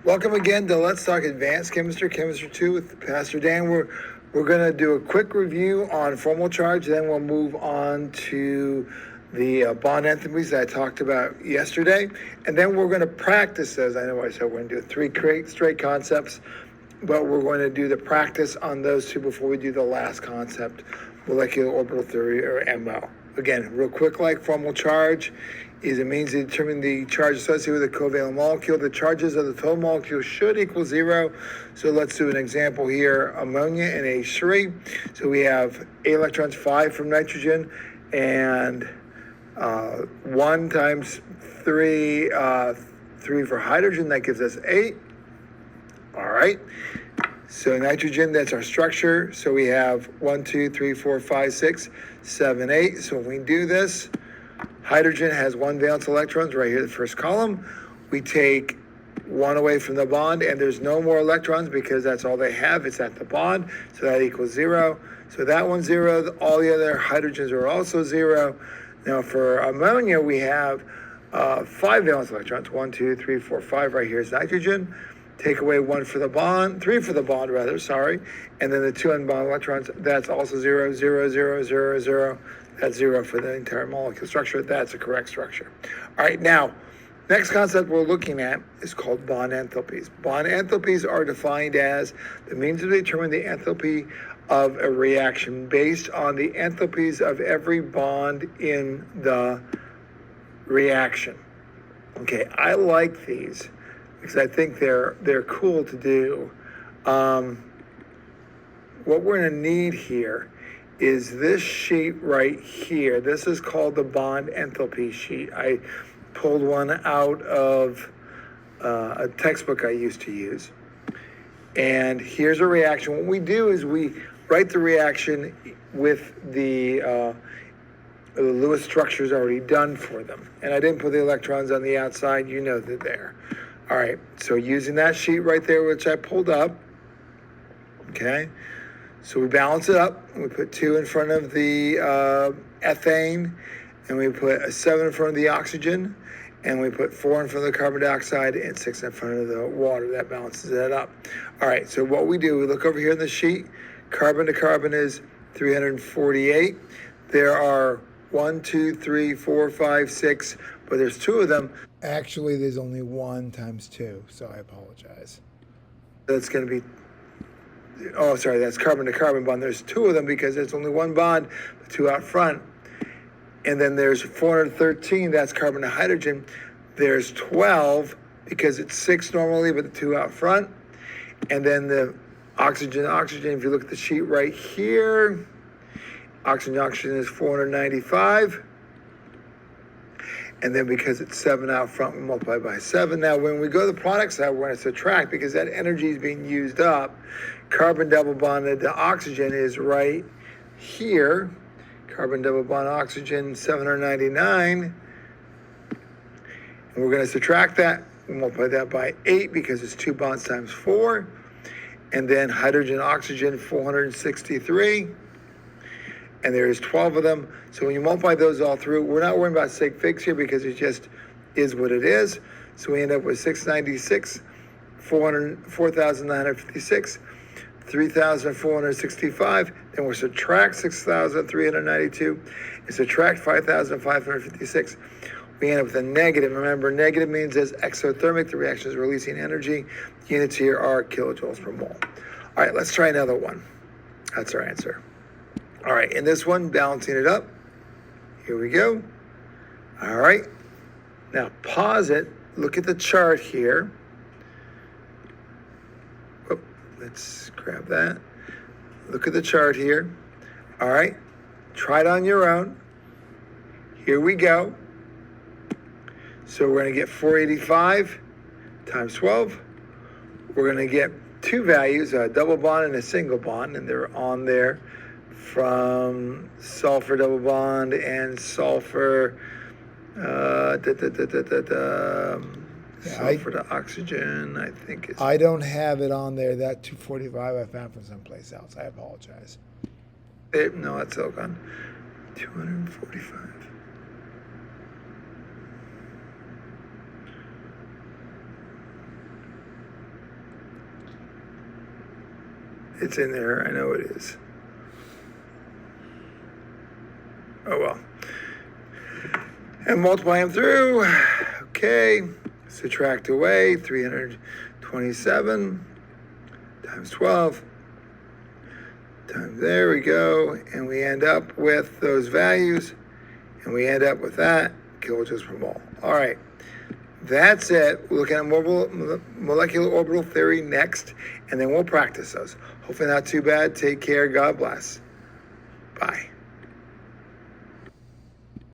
Welcome again to Let's Talk Advanced Chemistry, Chemistry 2 with Pastor Dan. We're going to do a quick review on formal charge, then we'll move on to the bond enthalpies that I talked about yesterday, and then we're going to practice those. I know I said we're going to do three straight concepts, but we're going to do the practice on those two before we do the last concept, molecular orbital theory, or MO. Again, real quick, like formal charge is a means to determine the charge associated with a covalent molecule. The charges of the total molecule should equal zero. So let's do an example here. Ammonia and H3. So we have 8 electrons, 5 from nitrogen, and 1 times 3, 3 for hydrogen. That gives us 8. All right. So nitrogen, that's our structure. So we have 1, 2, 3, 4, 5, 6, 7, 8. So when we do this, hydrogen has 1 valence electrons right here, the first column. We take 1 away from the bond, and there's no more electrons because that's all they have. It's at the bond, so that equals 0. So that one's 0. All the other hydrogens are also 0. Now for ammonia, we have 5 valence electrons. 1, 2, 3, 4, 5. Right here is nitrogen. Take away 1 for the bond, 3 for the bond rather, sorry. And then the 2 unbound electrons, that's also 0, 0, 0, 0, 0. That's 0 for the entire molecule structure. That's a correct structure. All right, now, next concept we're looking at is called bond enthalpies. Bond enthalpies are defined as the means to determine the enthalpy of a reaction based on the enthalpies of every bond in the reaction. Okay, I like these because I think they're cool to do. What we're going to need here is this sheet right here. This is called the bond enthalpy sheet. I pulled one out of a textbook I used to use. And here's a reaction. What we do is we write the reaction with the Lewis structures already done for them. And I didn't put the electrons on the outside. You know they're there. All right, so using that sheet right there, which I pulled up, okay, so we balance it up. We put 2 in front of the ethane, and we put a 7 in front of the oxygen, and we put 4 in front of the carbon dioxide and 6 in front of the water. That balances it up. All right, so what we do, we look over here in the sheet. Carbon to carbon is 348. There are 1, 2, 3, 4, 5, 6, but there's 2 of them. Actually, there's only 1 times 2, so I apologize. That's going to be, oh, sorry, that's carbon to carbon bond. There's 2 of them because there's only 1 bond, the 2 out front. And then there's 413, that's carbon to hydrogen. There's 12 because it's 6 normally, but the 2 out front. And then the oxygen, if you look at the sheet right here, oxygen is 495. And then because it's 7 out front, we multiply by 7. Now, when we go to the product side, we're going to subtract because that energy is being used up. Carbon double bonded to oxygen is right here. Carbon double bond oxygen, 799. And we're going to subtract that. We multiply that by 8 because it's 2 bonds times 4. And then hydrogen, oxygen, 463. And there's 12 of them. So when you multiply those all through, we're not worrying about sig figs here because it just is what it is. So we end up with 696, 4,956, 3,465. Then we'll subtract 6,392 and subtract 5,556. We end up with a negative. Remember, negative means as exothermic. The reaction is releasing energy. Units here are kilojoules per mole. All right, let's try another one. That's our answer. All right, in this one, balancing it up. Here we go. All right. Now pause it. Look at the chart here. Oh, let's grab that. Look at the chart here. All right. Try it on your own. Here we go. So we're going to get 485 times 12. We're going to get 2 values, a double bond and a single bond, and they're on there. From sulfur double bond and sulfur sulfur to oxygen, I think. I don't have it on there. That 245 I found from someplace else. I apologize. No, that's silicon. 245. It's in there. I know it is. Oh, well. And multiply them through. Okay. Subtract away. 327 times 12. There we go. And we end up with those values. And we end up with that. Kilojoules per mole. All right. That's it. We're looking at molecular orbital theory next. And then we'll practice those. Hopefully not too bad. Take care. God bless. Bye.